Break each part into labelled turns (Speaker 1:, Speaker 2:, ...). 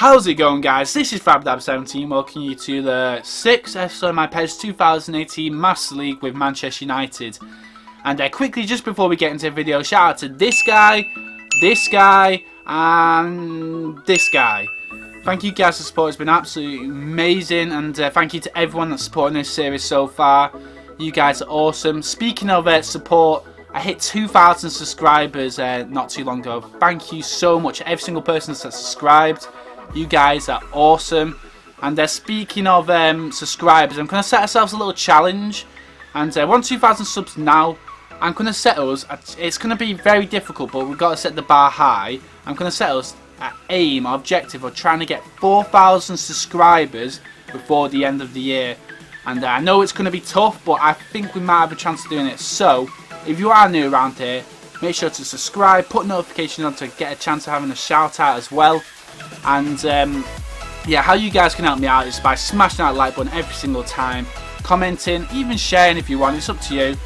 Speaker 1: How's it going, guys? This is FabDab17, welcoming you to the 6th episode of my PES 2018 Master League with Manchester United. And quickly, just before we get into the video, shout out to this guy, and this guy. Thank you guys for the support, it's been absolutely amazing, and thank you to everyone that's supporting this series so far. You guys are awesome. Speaking of support, I hit 2,000 subscribers not too long ago. Thank you so much, every single person that's subscribed. You guys are awesome. And speaking of subscribers, I'm going to set ourselves a little challenge. And we're on 2,000 subs now. I'm going to set us, it's going to be very difficult, but we've got to set the bar high. I'm going to set us an aim, our objective of trying to get 4,000 subscribers before the end of the year. And I know it's going to be tough, but I think we might have a chance of doing it. So, if you are new around here, make sure to subscribe, put notifications on to get a chance of having a shout out as well. And yeah, how you guys can help me out is by smashing that like button every single time, commenting, even sharing if you want, it's up to you.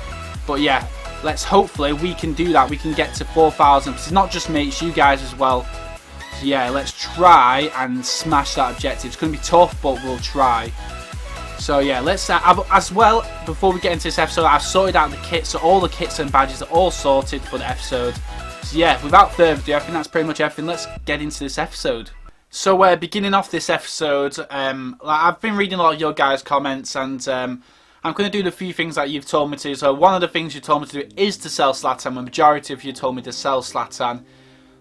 Speaker 1: But yeah, let's hopefully we can do that, we can get to 4,000, it's not just me, it's you guys as well. So yeah, let's try and smash that objective. It's going to be tough, but we'll try. So yeah, let's as well, before we get into this episode, I've sorted out the kits, so all the kits and badges are all sorted for the episode. So yeah, without further ado, I think that's pretty much everything. Let's get into this episode. So beginning off this episode, I've been reading a lot of your guys' comments, and I'm going to do the few things that you've told me to. So one of the things you told me to do is to sell Zlatan. The majority of you told me to sell Zlatan.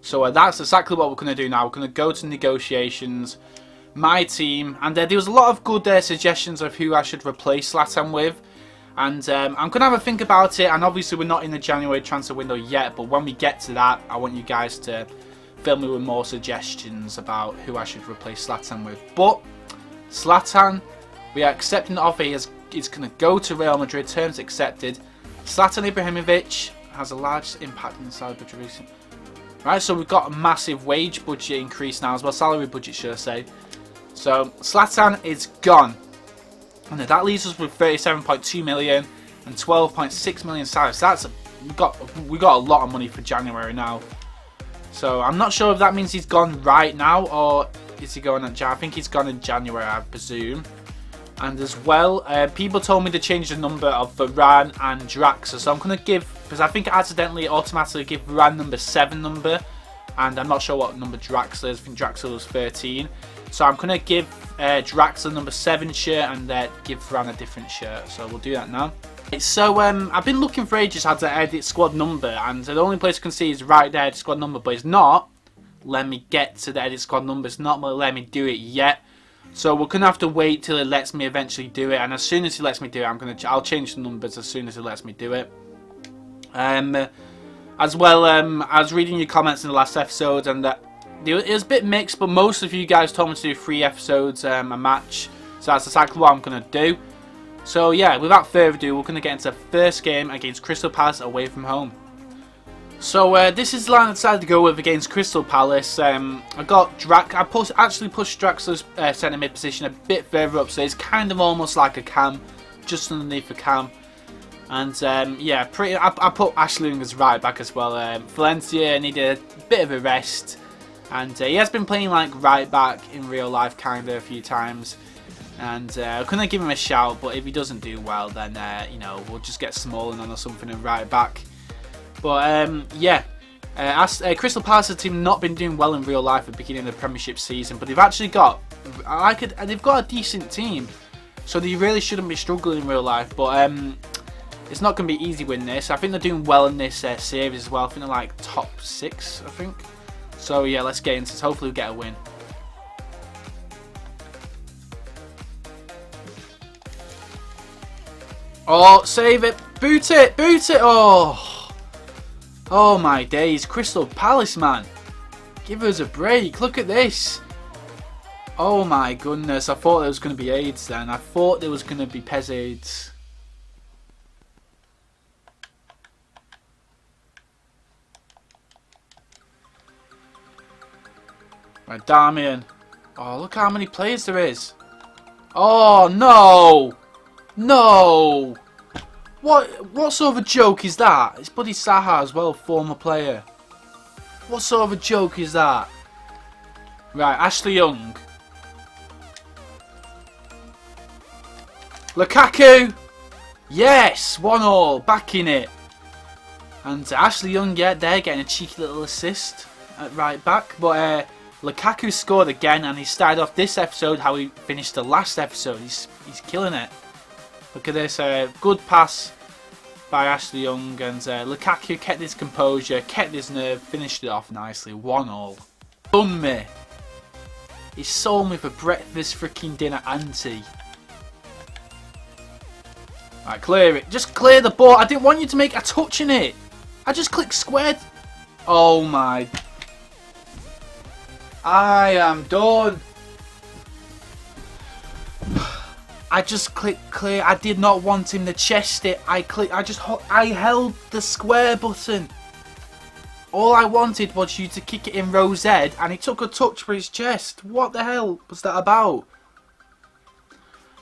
Speaker 1: So that's exactly what we're going to do now. We're going to go to negotiations, my team, and there was a lot of good suggestions of who I should replace Zlatan with. And I'm going to have a think about it, and obviously we're not in the January transfer window yet, but when we get to that, I want you guys to fill me with more suggestions about who I should replace Zlatan with. But Zlatan, we are accepting the offer. He's going to go to Real Madrid, terms accepted. Zlatan Ibrahimovic has a large impact on the salary budget recently. Right, so we've got a massive wage budget increase now as well, salary budget should I say. So Zlatan is gone. And that leaves us with 37.2 million and 12.6 million salary. So that's we got a lot of money for January now. So I'm not sure if that means he's gone right now, or is he going in January? I think he's gone in January, I presume. And as well, people told me to change the number of Varane and Draxler. So I'm going to give, because I think I accidentally automatically give Varane number 7 number. And I'm not sure what number Draxler is. I think Draxler was 13. So I'm going to give Draxler number 7 shirt and give Varane a different shirt. So we'll do that now. So I've been looking for ages how to edit squad number, and the only place I can see is right there, edit squad number, but it's not letting me get to the edit squad number. It's not letting me do it yet. So we're gonna have to wait till it lets me eventually do it, and as soon as it lets me do it, I'll change the numbers as soon as it lets me do it. As well, I was reading your comments in the last episode, and it was a bit mixed, but most of you guys told me to do 3 episodes a match, so that's exactly what I'm gonna do. So yeah, without further ado, we're going to get into the first game against Crystal Palace away from home. So this is the line I decided to go with against Crystal Palace. I actually pushed Draxler's centre mid position a bit further up, so it's kind of almost like a cam, just underneath the cam. And yeah, I put Ashley Young as right back as well. Valencia needed a bit of a rest, and he has been playing like right back in real life kind of a few times. And I'm going to give him a shout, but if he doesn't do well, then you know, we'll just get Smalling on or something and right back. But yeah, Crystal Palace team not been doing well in real life at the beginning of the Premiership season, but they've actually got they've got a decent team, so they really shouldn't be struggling in real life. But it's not going to be easy winning this. I think they're doing well in this series as well. I think they're like top 6, I think. So yeah, let's get into this. Hopefully we get a win. Oh, save it! Boot it! Boot it! Oh! Oh my days. Crystal Palace, man. Give us a break. Look at this. Oh my goodness. I thought there was going to be AIDS then. I thought there was going to be PES AIDS. Right, Damian. Oh, look how many players there is. Oh, no! No! What sort of a joke is that? It's Buddy Saha as well, former player. What sort of a joke is that? Right, Ashley Young. Lukaku! Yes! 1-1, back in it. And Ashley Young, yeah, they're getting a cheeky little assist at right back. But Lukaku scored again, and he started off this episode how he finished the last episode. He's killing it. Look at this, good pass by Ashley Young, and Lukaku kept his composure, kept his nerve, finished it off nicely. 1-1. Done me. He sold me for breakfast, freaking dinner, and tea. Right, clear it. Just clear the ball. I didn't want you to make a touch in it. I just clicked squared. Oh my. I am done. I just clicked clear. I did not want him to chest it. I held the square button. All I wanted was you to kick it in row Z, and he took a touch for his chest. What the hell was that about?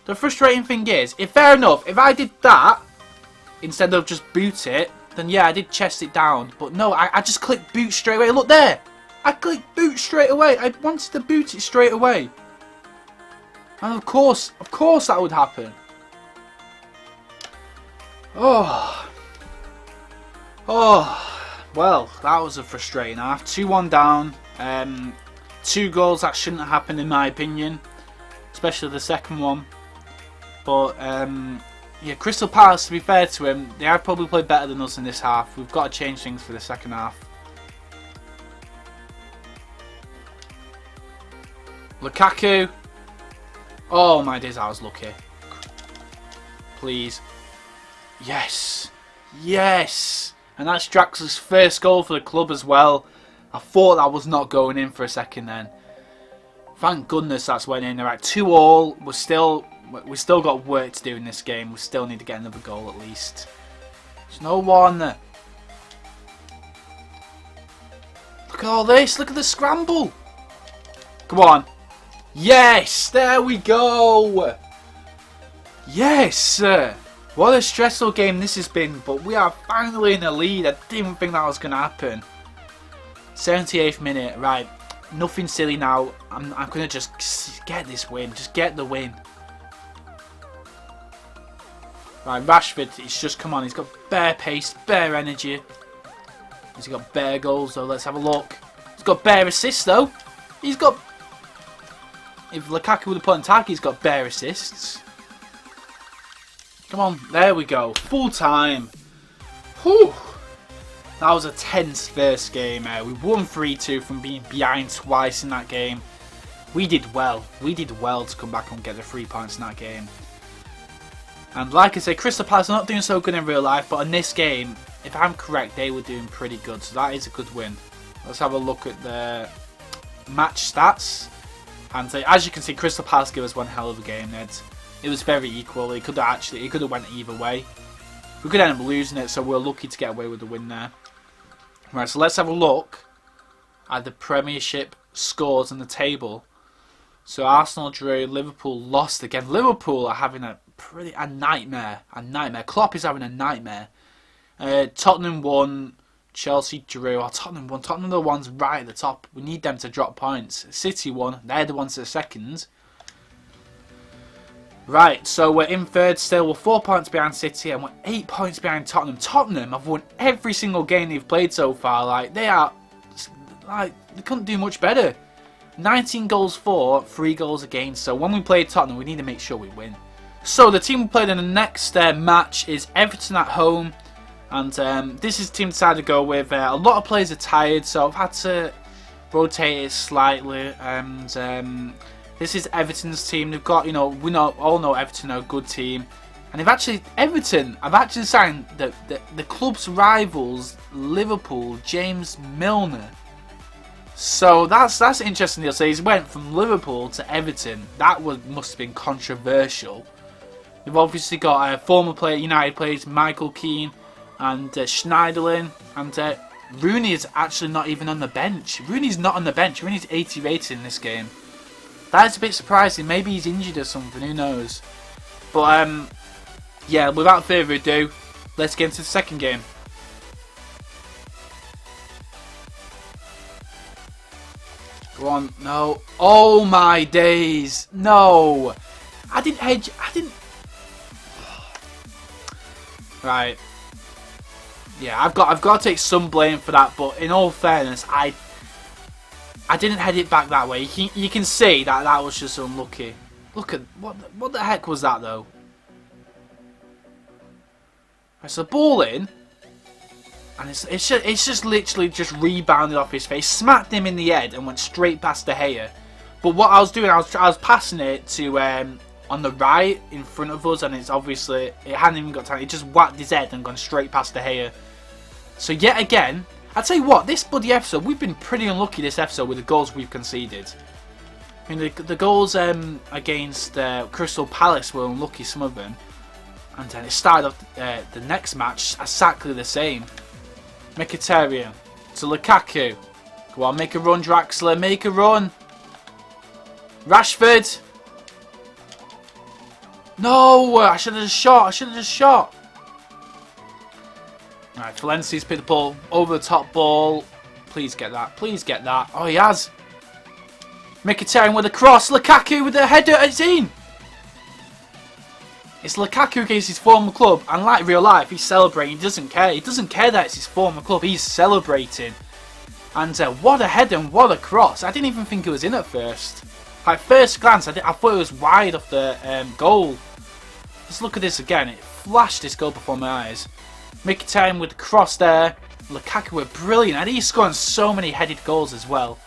Speaker 1: The frustrating thing is, fair enough, if I did that instead of just boot it, then yeah, I did chest it down. But no, I just clicked boot straight away. Look there! I clicked boot straight away. I wanted to boot it straight away. And of course that would happen. Oh. Well, that was a frustrating half. 2-1 down. 2 goals that shouldn't have happened in my opinion. Especially the second one. But, yeah, Crystal Palace, to be fair to him, they have probably played better than us in this half. We've got to change things for the second half. Lukaku. Oh my days, I was lucky. Please. Yes. Yes. And that's Draxler's first goal for the club as well. I thought that was not going in for a second then. Thank goodness that's went in. Alright, 2-2. We still got work to do in this game. We still need to get another goal at least. There's no one. Look at all this. Look at the scramble. Come on. Yes. There we go. Yes. What a stressful game this has been. But we are finally in the lead. I didn't think that was going to happen. 78th minute. Right. Nothing silly now. I'm going to just get this win. Just get the win. Right, Rashford, he's just come on. He's got bare pace, bare energy. He's got bare goals, though. Let's have a look. He's got bare assists, though. He's got... If Lukaku would have put on tag, he's got bare assists. Come on, there we go. Full time. Whew. That was a tense first game. We won 3-2 from being behind twice in that game. We did well. We did well to come back and get the 3 points in that game. And like I said, Crystal Palace are not doing so good in real life, but in this game, if I'm correct, they were doing pretty good. So that is a good win. Let's have a look at the match stats. And as you can see, Crystal Palace gave us one hell of a game. It was very equal. It could have went either way. We could end up losing it, so we're lucky to get away with the win there. Right, so let's have a look at the Premiership scores on the table. So Arsenal drew, Liverpool lost again. Liverpool are having a nightmare. Klopp is having a nightmare. Tottenham won, Chelsea drew. Oh, Tottenham won. Tottenham are the ones right at the top. We need them to drop points. City won. They're the ones that are second. Right, so we're in third still. We're 4 points behind City and we're 8 points behind Tottenham. Tottenham have won every single game they've played so far. Like, they couldn't do much better. 19 goals for, 3 goals against. So when we play Tottenham, we need to make sure we win. So the team we played in the next match is Everton at home. And this is the team I decided to go with. A lot of players are tired, so I've had to rotate it slightly. And this is Everton's team. They've got, we all know Everton are a good team. And I've actually signed the club's rivals, Liverpool, James Milner. So that's interesting. So he's went from Liverpool to Everton. That must have been controversial. We've obviously got former United players Michael Keane and Schneiderlin, and Rooney is actually not even on the bench. Rooney's not on the bench. Rooney's 80 rated in this game. That is a bit surprising. Maybe he's injured or something. Who knows? But yeah, without further ado, let's get into the second game. Go on. No. Oh my days. No. I didn't hedge. I didn't. Right. Yeah, I've got to take some blame for that. But in all fairness, I didn't head it back that way. You can see that was just unlucky. Look at what the heck was that though? It's a ball in, and it's just literally just rebounded off his face, smacked him in the head, and went straight past De Gea. But what I was doing, I was passing it to on the right in front of us, and it's obviously it hadn't even got time. It just whacked his head and gone straight past De Gea. So yet again, I tell you what, this bloody episode, we've been pretty unlucky this episode with the goals we've conceded. I mean, the goals against Crystal Palace were unlucky, some of them. And then it started off the next match exactly the same. Mkhitaryan to Lukaku. Go on, make a run, Draxler, make a run. Rashford. No, I should have just shot. Right, Valencia's picked the ball over the top ball. Please get that. Oh, he has. Mkhitaryan with a cross. Lukaku with a header. It's in. It's Lukaku against his former club, and like real life, he's celebrating. He doesn't care. He doesn't care that it's his former club. He's celebrating. And what a header and what a cross. I didn't even think it was in at first. At first glance, I thought it was wide of the goal. Let's look at this again. It flashed this goal before my eyes. Mkhitaryan with the cross there. Lukaku were brilliant. And he's scoring so many headed goals as well.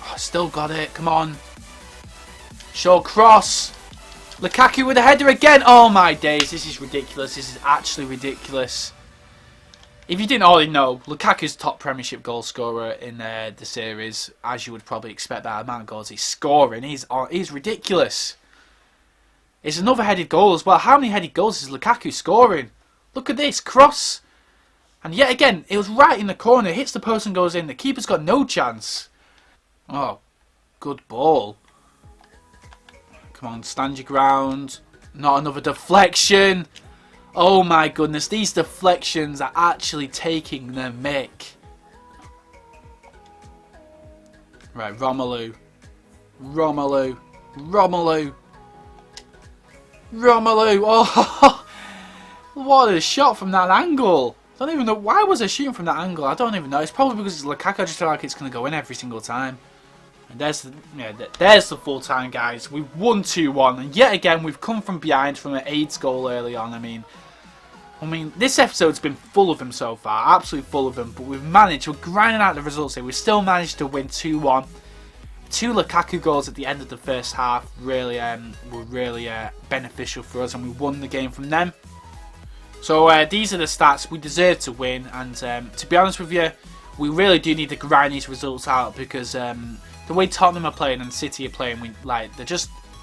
Speaker 1: Oh, still got it. Come on. Shaw cross. Lukaku with a header again. Oh my days. This is ridiculous. This is actually ridiculous. If you didn't already know, Lukaku's top Premiership goal scorer in the series. As you would probably expect that amount of goals he's scoring. He's ridiculous. It's another headed goal as well. How many headed goals is Lukaku scoring? Look at this. Cross. And yet again, it was right in the corner. It hits the post and goes in. The keeper's got no chance. Oh, good ball. Come on, stand your ground. Not another deflection. Oh my goodness, these deflections are actually taking the mick. Right, Romelu. Oh, what a shot from that angle. I don't even know. Why was I shooting from that angle? I don't even know. It's probably because it's Lukaku. I just feel like it's going to go in every single time. And there's the full time, guys. We've won 2-1. And yet again, we've come from behind from an AIDS goal early on. I mean, this episode's been full of them so far. Absolutely full of them. But we're grinding out the results here. We still managed to win 2-1. 2 Lukaku goals at the end of the first half really were really beneficial for us. And we won the game from them. So these are the stats. We deserve to win. And to be honest with you, we really do need to grind these results out. Because the way Tottenham are playing and City are playing,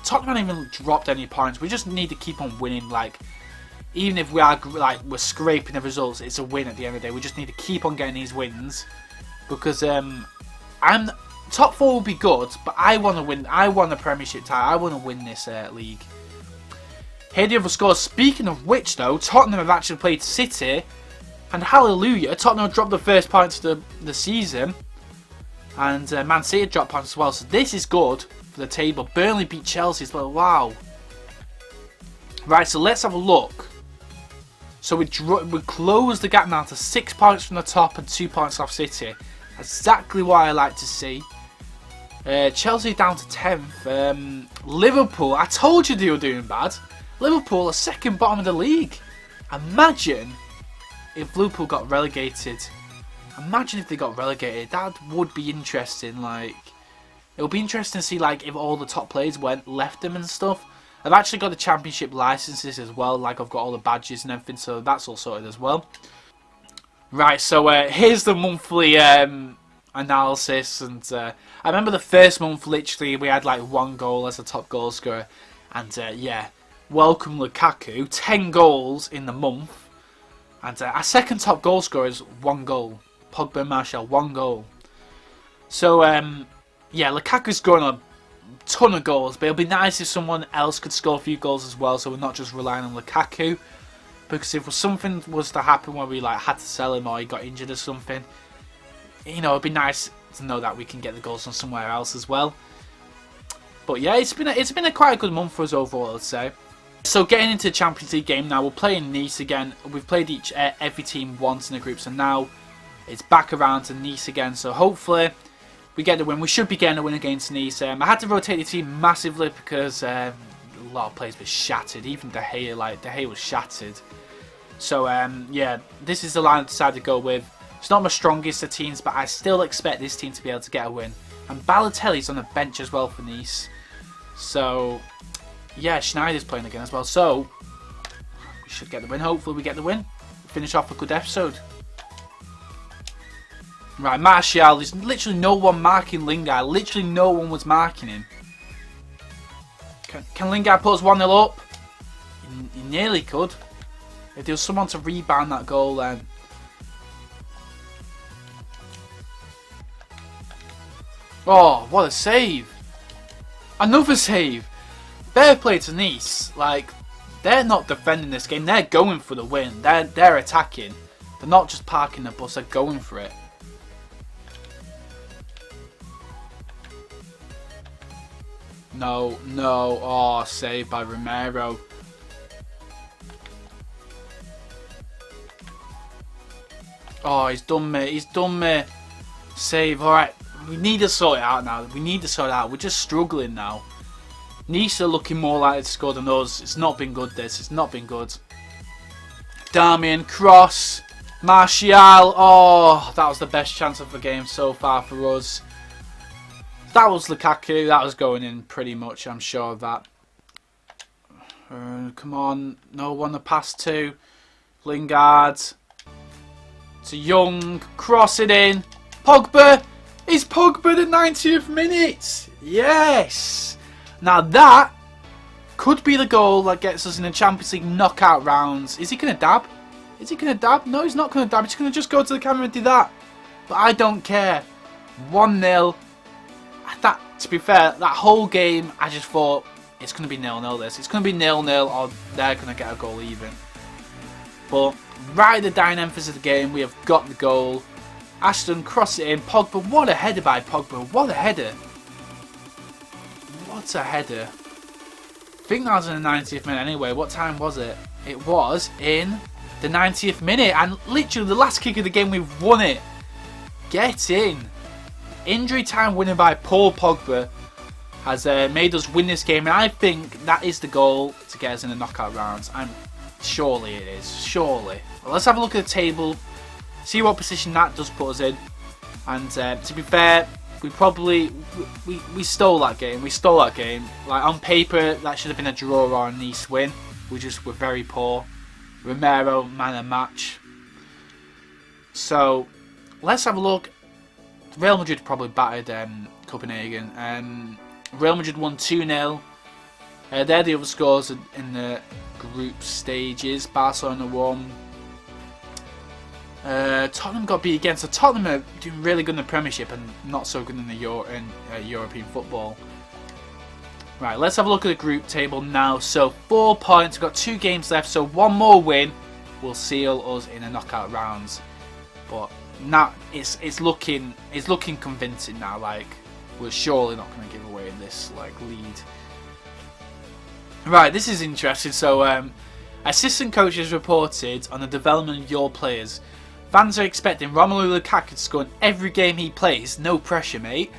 Speaker 1: Tottenham haven't even dropped any points. We just need to keep on winning. Like, even if we're scraping the results, it's a win at the end of the day. We just need to keep on getting these wins because top 4 will be good, but I want to win. I want the Premiership title. I want to win this league. Here are the other scores. Speaking of which, though, Tottenham have actually played City, and hallelujah, Tottenham have dropped the first points of the season. And Man City dropped points as well, so this is good for the table. Burnley beat Chelsea as well, wow. Right, so let's have a look. So we closed the gap now to 6 points from the top and 2 points off City. Exactly what I like to see. Chelsea down to 10th. Liverpool, I told you they were doing bad. Liverpool are second bottom of the league. Imagine if Liverpool got relegated. Imagine if they got relegated. That would be interesting. Like, it would be interesting to see if all the top players left them and stuff. I've actually got the championship licenses as well. Like, I've got all the badges and everything, so that's all sorted as well. Right, so here's the monthly analysis. And I remember the first month, literally, we had 1 goal as a top goal scorer. And yeah, welcome Lukaku, 10 goals in the month. And our second top goal scorer is 1 goal. Pogba and Martial, 1 goal. So, yeah, Lukaku's scoring a ton of goals, but it'll be nice if someone else could score a few goals as well, so we're not just relying on Lukaku. Because if something was to happen where we had to sell him or he got injured or something, it'd be nice to know that we can get the goals from somewhere else as well. But yeah, it's been a quite a good month for us overall, I'd say. So getting into the Champions League game now, we're playing Nice again. We've played every team once in the group, so now it's back around to Nice again. So hopefully we get the win. We should be getting a win against Nice. I had to rotate the team massively because a lot of players were shattered. Even De Gea was shattered. So yeah, this is the line I decided to go with. It's not my strongest of teams, but I still expect this team to be able to get a win. And Balotelli's on the bench as well for Nice. So yeah, Schneider's playing again as well. So we should get the win. Hopefully we get the win. Finish off a good episode. Right, Martial. There's literally no one marking Lingard. Literally no one was marking him. Can Lingard put us 1-0 up? He nearly could. If there was someone to rebound that goal then. Oh, what a save. Another save. Fair play to Nice. Like, they're not defending this game. They're going for the win. They're attacking. They're not just parking the bus. They're going for it. No, no. Oh, saved by Romero. Oh, he's done me. He's done me. Save. Alright. We need to sort it out now. We need to sort it out. We're just struggling now. Nice are looking more likely to score than us. It's not been good, this. It's not been good. Darmian, cross. Martial. Oh, that was the best chance of the game so far for us. That was Lukaku. That was going in pretty much, I'm sure of that. Come on. No one to pass to. Lingard. To Young. Cross it in. Pogba. Is Pogba the 90th minute? Yes. Now that could be the goal that gets us in the Champions League knockout rounds. Is he going to dab? Is he going to dab? No, he's not going to dab. He's going to just go to the camera and do that. But I don't care. 1-0. That, to be fair, that whole game, I just thought it's going to be 0-0 this. It's going to be 0-0 or they're going to get a goal even. But right at the dying emphasis of the game, we have got the goal. Ashton cross it in. Pogba, what a header by Pogba. What a header. What a header. I think that was in the 90th minute anyway. What time was it? It was in the 90th minute. And literally the last kick of the game, we've won it. Get in. Injury time winning by Paul Pogba has made us win this game. And I think that is the goal to get us in the knockout rounds. Surely it is. Surely. Well, let's have a look at the table. See what position that does put us in. And to be fair, we probably we stole that game. We stole that game. Like on paper, that should have been a draw or a Nice win. We just were very poor. Romero, man of the match. So let's have a look. Real Madrid probably battered Copenhagen. Real Madrid won 2-0. They're the other scores in the group stages. Barcelona won. Tottenham got beat again, so Tottenham are doing really good in the Premiership and not so good in the European football. Right, let's have a look at the group table now. So 4 points, we've got 2 games left, so one more win will seal us in the knockout rounds. But now it's looking convincing now. Like we're surely not going to give away this lead. Right, this is interesting. So assistant coaches reported on the development of your players. Fans are expecting Romelu Lukaku to score in every game he plays. No pressure, mate.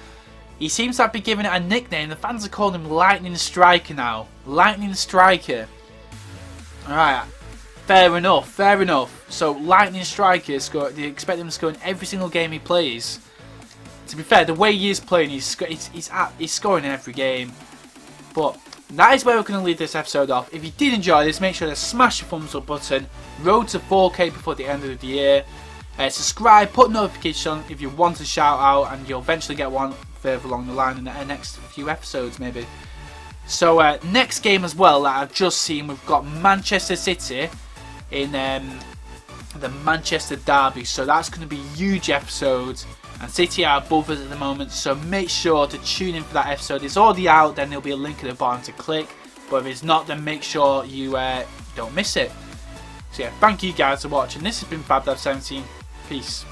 Speaker 1: He seems to have been given it a nickname. The fans are calling him Lightning Striker now. Lightning Striker. Alright. Fair enough. Fair enough. So, Lightning Striker, they expect him to score in every single game he plays. To be fair, the way he is playing, he's scoring in every game. But that is where we're going to leave this episode off. If you did enjoy this, make sure to smash the thumbs up button. Road to 4K before the end of the year. Subscribe, put notifications on if you want a shout out, and you'll eventually get one further along the line in the next few episodes maybe. So next game as well that I've just seen, we've got Manchester City in the Manchester Derby. So that's going to be a huge episode. And City are above us at the moment, so make sure to tune in for that episode. It's already out, then there'll be a link at the bottom to click. But if it's not, then make sure you don't miss it. So yeah, thank you guys for watching. This has been FabDab17. Peace.